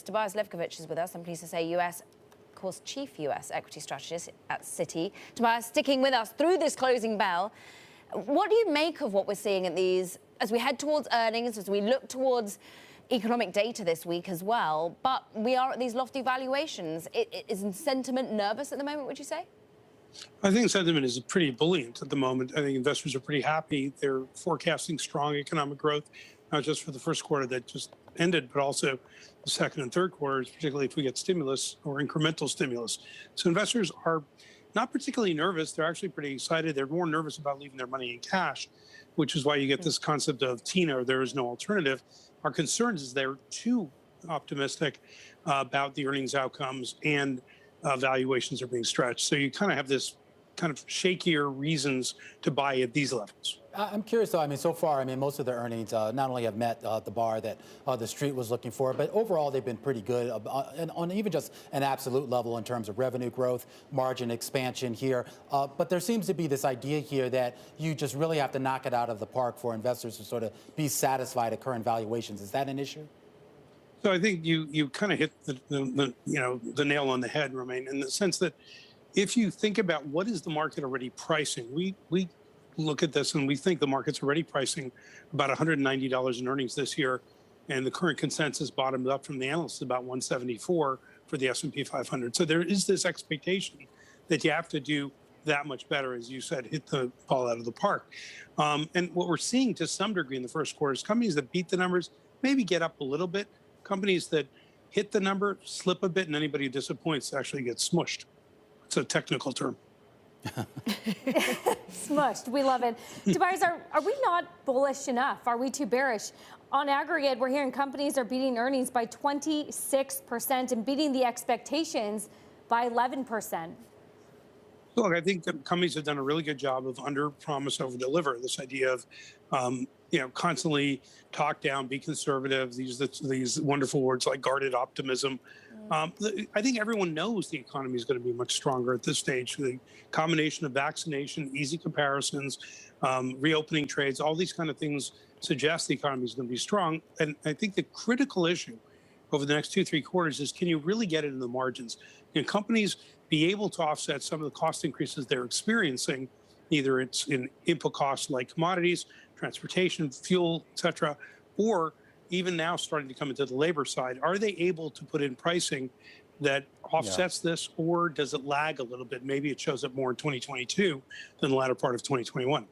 Tobias Levkovich is with us. I'm pleased to say US, of course, chief US equity strategist at Citi. Tobias, sticking with us through this closing bell. What do you make of what we're seeing at these, as we head towards earnings, as we look towards economic data this week as well, but we are at these lofty valuations? Is sentiment nervous at the moment, would you say? I think sentiment is pretty buoyant at the moment. I think investors are pretty happy. They're forecasting strong economic growth, not just for the first quarter that just ended, but also the second and third quarters, particularly if we get stimulus or incremental stimulus. So investors are not particularly nervous. They're actually pretty excited. They're more nervous about leaving their money in cash, which is why you get this concept of TINA, or there is no alternative. Our concerns is they're too optimistic about the earnings outcomes, and valuations are being stretched. So you kind of have this kind of shakier reasons to buy at these levels. I'm curious, though. I mean, so far, most of the earnings not only have met the bar that the street was looking for, but overall they've been pretty good and on even just an absolute level in terms of revenue growth, margin expansion here. But there seems to be this idea here that you just really have to knock it out of the park for investors to sort of be satisfied at current valuations. Is that an issue? So I think you kind of hit the nail on the head, Romain, in the sense that if you think about what is the market already pricing, we look at this and we think the market's already pricing about $190 in earnings this year, and the current consensus bottomed up from the analysts about 174 for the S&P 500. So there is this expectation that you have to do that much better, as you said, hit the ball out of the park. And what we're seeing to some degree in the first quarter is companies that beat the numbers maybe get up a little bit. Companies that hit the number slip a bit, and anybody who disappoints actually gets smushed. It's a technical term. Smushed. We love it. Tobias, are we not bullish enough? Are we too bearish? On aggregate, we're hearing companies are beating earnings by 26% and beating the expectations by 11%. Look, I think that companies have done a really good job of under promise, over deliver. This idea of constantly talk down, be conservative, these wonderful words like guarded optimism. I think everyone knows the economy is going to be much stronger at this stage. The combination of vaccination, easy comparisons, reopening trades, all these kind of things suggest the economy is going to be strong. And I think the critical issue over the next 2-3 quarters is, can you really get it in the margins? Can companies be able to offset some of the cost increases they're experiencing? Either it's in input costs like commodities, transportation, fuel, et cetera, or even now starting to come into the labor side. Are they able to put in pricing that offsets this, or does it lag a little bit? Maybe it shows up more in 2022 than the latter part of 2021.